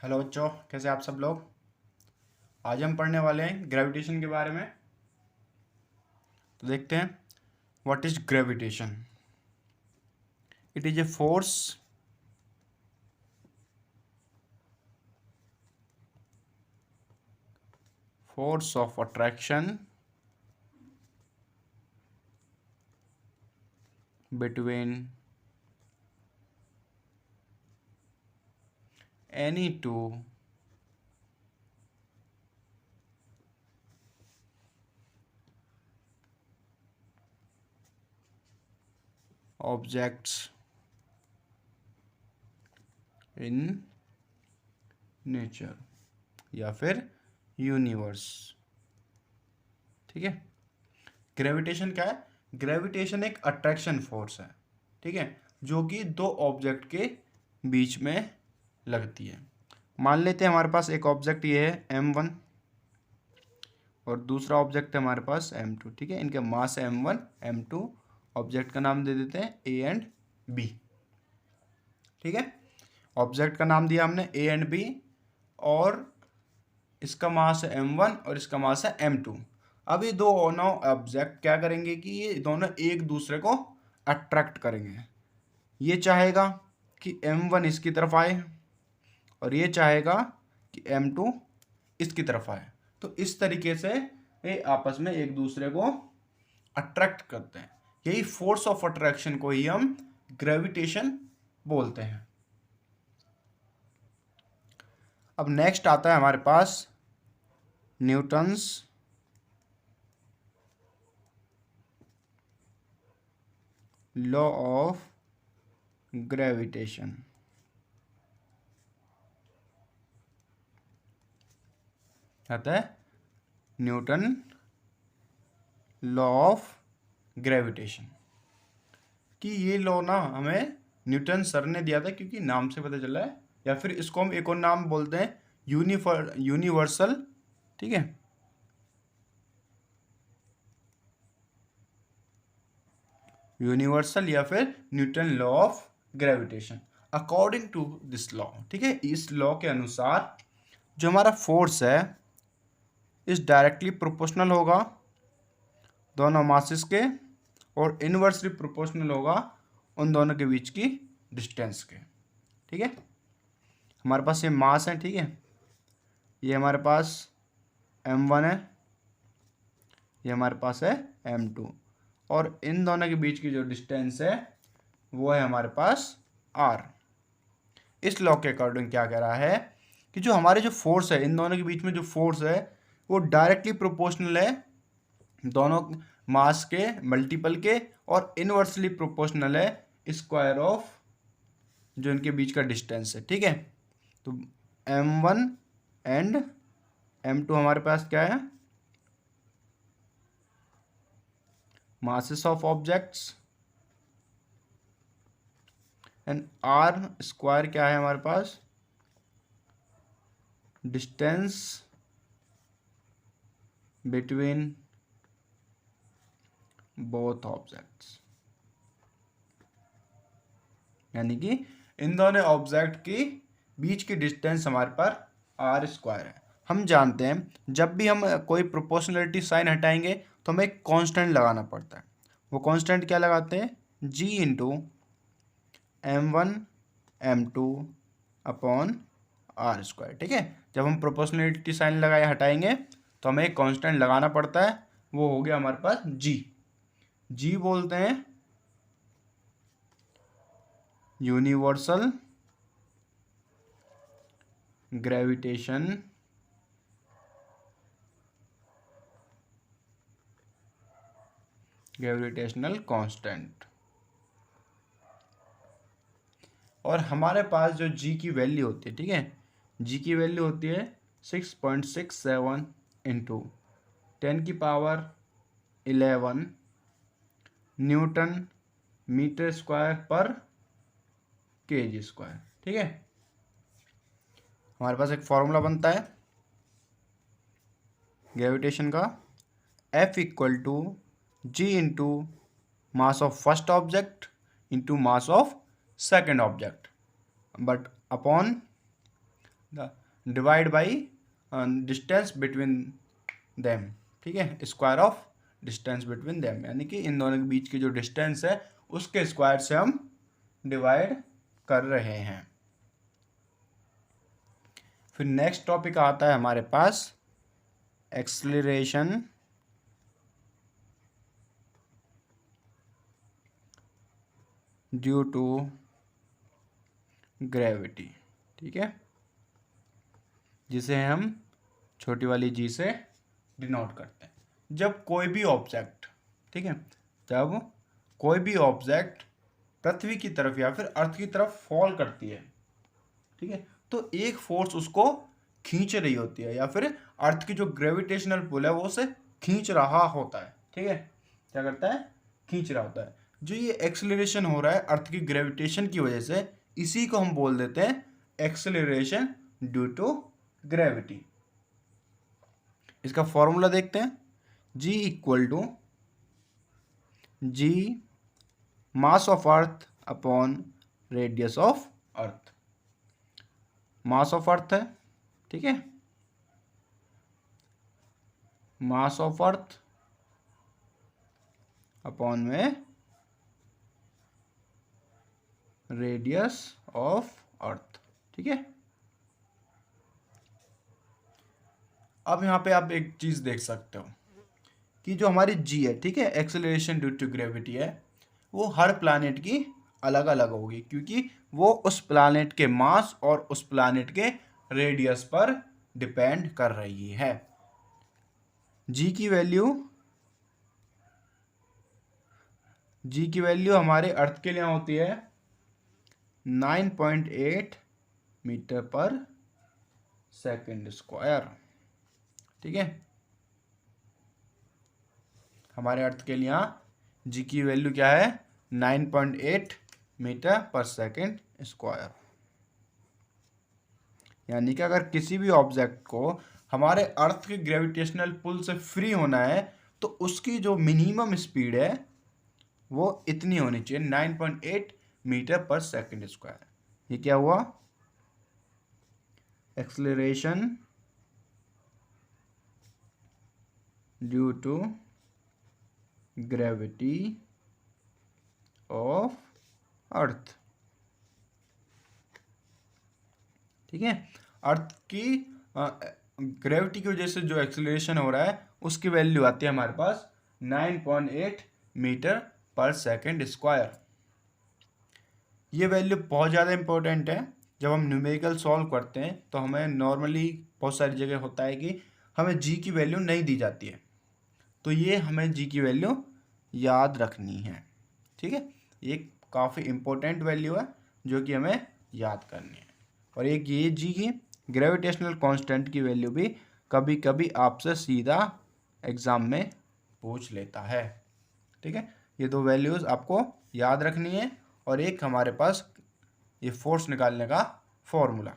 Hello बच्चों, कैसे आप सब लोग। आज हम पढ़ने वाले हैं ग्रेविटेशन के बारे में। तो देखते हैं what is gravitation. It is a force of attraction between any two objects in nature या फिर यूनिवर्स। ठीक है। ग्रेविटेशन क्या है? ग्रेविटेशन एक अट्रैक्शन फोर्स है, ठीक है, जो कि दो ऑब्जेक्ट के बीच में लगती है। मान लेते हैं हमारे पास एक ऑब्जेक्ट ये है m1 और दूसरा ऑब्जेक्ट है हमारे पास m2। ठीक है, इनके मास है m1 m2। ऑब्जेक्ट का नाम दे देते हैं a एंड b। ठीक है, ऑब्जेक्ट का नाम दिया हमने a एंड b और इसका मास है m1 और इसका मास है m2। अब ये दोनों ऑब्जेक्ट क्या करेंगे कि ये दोनों एक दूसरे को अट्रैक्ट करेंगे। ये चाहेगा कि m1 इसकी तरफ आए और ये चाहेगा कि m2 इसकी तरफ आए। तो इस तरीके से ये आपस में एक दूसरे को अट्रैक्ट करते हैं। यही फोर्स ऑफ अट्रैक्शन को ही हम ग्रेविटेशन बोलते हैं। अब नेक्स्ट आता है हमारे पास न्यूटन्स लॉ ऑफ ग्रेविटेशन। आता है न्यूटन लॉ ऑफ ग्रेविटेशन। कि ये लॉ ना हमें न्यूटन सर ने दिया था, क्योंकि नाम से पता चला है, या फिर इसको हम एक और नाम बोलते हैं यूनिवर्सल। ठीक है, यूनिवर्सल या फिर Newton law of gravitation according to this law. ठीक है, इस लॉ के अनुसार जो हमारा फोर्स है इस डायरेक्टली प्रोपोर्शनल होगा दोनों मासेस के और इनवर्सली प्रोपोर्शनल होगा उन दोनों के बीच की डिस्टेंस के। ठीक है, हमारे पास ये मास है। ठीक है, ये हमारे पास m1 है, ये हमारे पास है m2 और इन दोनों के बीच की जो डिस्टेंस है वो है हमारे पास r। इस लॉ के अकॉर्डिंग क्या कह रहा है कि जो हमारे जो फोर्स है इन दोनों के बीच में जो फोर्स है वो डायरेक्टली प्रोपोर्शनल है दोनों मास के मल्टीपल के और इनवर्सली प्रोपोर्शनल है स्क्वायर ऑफ जो इनके बीच का डिस्टेंस है। ठीक है, तो m1 एंड m2 हमारे पास क्या है? masses of objects and r square क्या है हमारे पास? Distance between both objects. यानी कि इन दोनों ऑब्जेक्ट की बीच की डिस्टेंस हमारे पर r स्क्वायर है। हम जानते हैं जब भी हम कोई प्रोपोर्शनलिटी साइन हटाएंगे तो हमें एक कांस्टेंट लगाना पड़ता है। वो कांस्टेंट क्या लगाते हैं? g into m1 m2 upon r square. ठीक है, जब हम प्रोपोर्शनलिटी साइन लगाए हटाएंगे तो हमें एक कांस्टेंट लगाना पड़ता है, वो हो गया हमारे पास g बोलते हैं यूनिवर्सल ग्रेविटेशन ग्रेविटेशनल कांस्टेंट। और हमारे पास जो g की वैल्यू होती है, ठीक है, g की वैल्यू होती है 6.67 इंटू 10⁻11 न्यूटन मीटर स्क्वायर पर kg स्क्वायर। ठीक है, हमारे पास एक फॉर्मूला बनता है ग्रेविटेशन का, F equal to G into mass of first object into mass of second object but upon divide by distance between them, ठीक है, square of distance between them, यानी कि इन दोनों के बीच की जो डिस्टेंस है उसके स्क्वायर से हम डिवाइड कर रहे हैं। फिर नेक्स्ट टॉपिक आता है हमारे पास एक्सेलरेशन ड्यू टू ग्रेविटी, ठीक है, जिसे हम छोटी वाली जी से डिनोट करते हैं। जब कोई भी ऑब्जेक्ट, ठीक है, जब कोई भी ऑब्जेक्ट पृथ्वी की तरफ या फिर अर्थ की तरफ फॉल करती है, ठीक है, तो एक फोर्स उसको खींच रही होती है, या फिर अर्थ की जो ग्रेविटेशनल पुल है वो उसे खींच रहा होता है, ठीक है, क्या करता है, खींच रहा होता है। जो ये एक्सेलरेशन हो रहा है अर्थ की ग्रेविटेशन की वजह से, इसी को हम बोल देते हैं एक्सेलरेशन ड्यू टू ग्रेविटी। इसका फॉर्मूला देखते हैं, G equal to G mass of earth upon radius of earth. Mass of earth है, ठीक है, मास ऑफ अर्थ अपॉन में रेडियस ऑफ अर्थ, ठीक है। अब यहाँ पे आप एक चीज देख सकते हो कि जो हमारी जी है, ठीक है, एक्सेलरेशन ड्यू टू ग्रेविटी है, वो हर प्लैनेट की अलग अलग होगी, क्योंकि वो उस प्लैनेट के मास और उस प्लैनेट के रेडियस पर डिपेंड कर रही है। जी की वैल्यू हमारे अर्थ के लिए होती है 9.8 मीटर पर सेकंड स्क्वायर, ठीक है। हमारे अर्थ के लिए यहाँ जी की वैल्यू क्या है, 9.8 मीटर पर सेकंड स्क्वायर। यानी कि अगर किसी भी ऑब्जेक्ट को हमारे अर्थ के ग्रेविटेशनल पुल से फ्री होना है तो उसकी जो मिनिमम स्पीड है वो इतनी होनी चाहिए, 9.8 मीटर पर सेकंड स्क्वायर। ये क्या हुआ, acceleration due to gravity of earth, ठीक है। अर्थ की ग्रेविटी की वजह से जो एक्सेलरेशन हो रहा है उसकी वैल्यू आती है हमारे पास 9.8 मीटर पर सेकंड स्क्वायर। ये वैल्यू बहुत ज़्यादा इंपॉर्टेंट है। जब हम न्यूमेरिकल सॉल्व करते हैं तो हमें नॉर्मली बहुत सारी जगह होता है कि हमें जी की वैल्यू नहीं दी जाती है, तो ये हमें जी की वैल्यू याद रखनी है, ठीक है। ये काफ़ी इम्पोर्टेंट वैल्यू है जो कि हमें याद करनी है। और एक ये जी की ग्रेविटेशनल कांस्टेंट की वैल्यू भी कभी कभी आपसे सीधा एग्ज़ाम में पूछ लेता है, ठीक है। ये दो वैल्यूज़ आपको याद रखनी है और एक हमारे पास ये फोर्स निकालने का फॉर्मूला।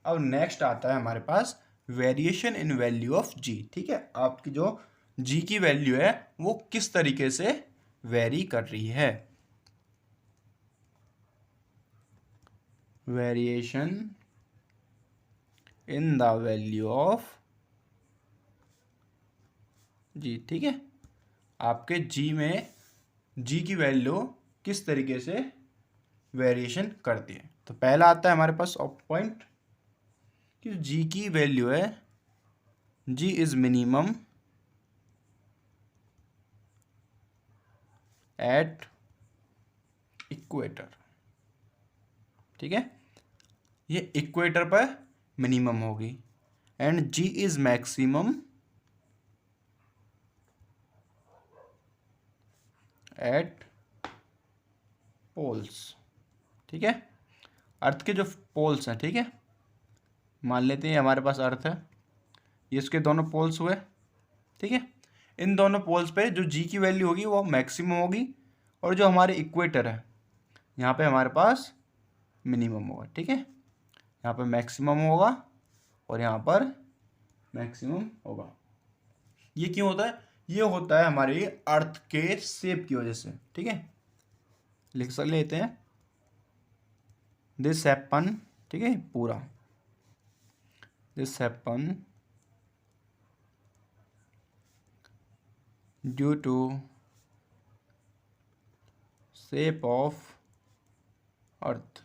अब नेक्स्ट आता है हमारे पास variation in value of g, ठीक है। आपकी जो जी की वैल्यू है वो किस तरीके से वेरी कर रही है। Variation in the value of g, ठीक है। आपके जी में जी की वैल्यू किस तरीके से वेरिएशन करती है। तो पहला आता है हमारे पास पॉइंट कि जी की वैल्यू है, G is minimum at equator, ठीक है। ये इक्वेटर पर मिनिमम होगी and G is maximum at poles, ठीक है। अर्थ के जो पोल्स हैं, ठीक है, मान लेते हैं हमारे पास अर्थ है, ये इसके दोनों पोल्स हुए, ठीक है। इन दोनों पोल्स पे जो जी की वैल्यू होगी वो मैक्सिमम होगी और जो हमारे इक्वेटर है यहाँ पे हमारे पास मिनिमम होगा, ठीक है। यहाँ पे मैक्सिमम होगा और यहाँ पर मैक्सिमम होगा। ये क्यों होता है, ये होता है हमारे अर्थ के शेप की वजह से, ठीक है। लिख लेते हैं दिस हैपन, ठीक है पूरा, this happen due to shape of earth,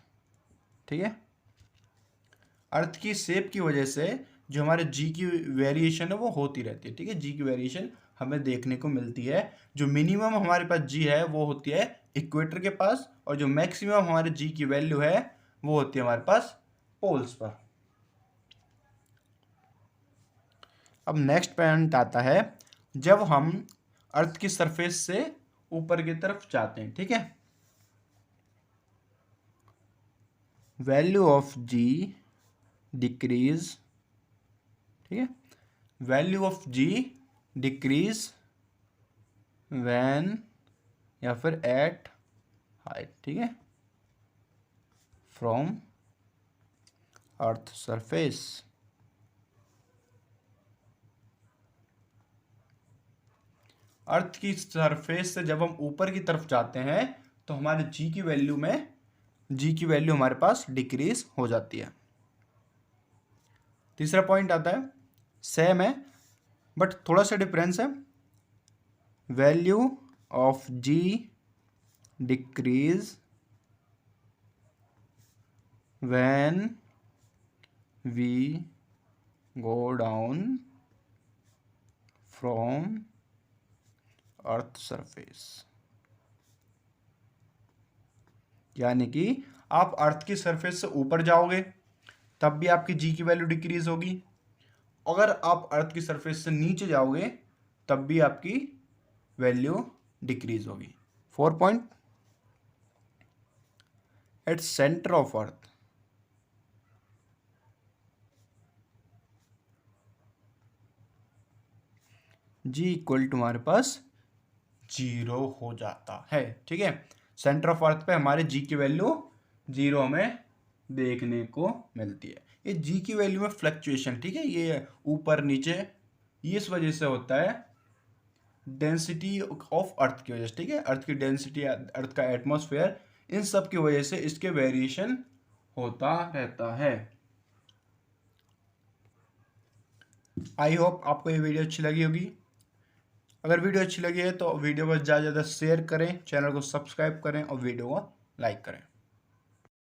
ठीक है। अर्थ की शेप की वजह से जो हमारे जी की वेरिएशन है वो होती रहती है, ठीक है। जी की वेरिएशन हमें देखने को मिलती है। जो मिनिमम हमारे पास जी है वो होती है इक्वेटर के पास, और जो मैक्सिमम हमारे जी की वैल्यू है वो होती है हमारे पास पोल्स पर। अब नेक्स्ट पॉइंट आता है जब हम अर्थ की सरफेस से ऊपर की तरफ जाते हैं, ठीक है। वैल्यू ऑफ जी डिक्रीज, ठीक है, value of G decrease when, या फिर एट हाइट, ठीक है, फ्रॉम अर्थ सरफेस। अर्थ की सरफेस से जब हम ऊपर की तरफ जाते हैं तो हमारे जी की वैल्यू में, जी की वैल्यू हमारे पास डिक्रीज हो जाती है। तीसरा पॉइंट आता है, सेम है बट थोड़ा सा डिफरेंस है। Value of G decrease when we go down from earth surface. यानी कि आप अर्थ की सरफेस से ऊपर जाओगे तब भी आपकी जी की वैल्यू डिक्रीज होगी, अगर आप अर्थ की सरफेस से नीचे जाओगे तब भी आपकी वैल्यू डिक्रीज होगी। 4 point, at centre of earth G equal to हमारे पास 0 हो जाता है, ठीक है। सेंटर ऑफ अर्थ पे हमारे जी की वैल्यू 0 हमें देखने को मिलती है। ये जी की वैल्यू में फ्लक्चुएशन, ठीक है, ये ऊपर नीचे, ये इस वजह से होता है डेंसिटी ऑफ अर्थ की वजह से, ठीक है। अर्थ की डेंसिटी, अर्थ का एटमॉस्फेयर, इन सब की वजह से इसके वेरिएशन होता रहता है। आई होप आपको ये वीडियो अच्छी लगी होगी। अगर वीडियो अच्छी लगी है तो वीडियो को ज़्यादा से ज़्यादा शेयर करें, चैनल को सब्सक्राइब करें और वीडियो को लाइक करें।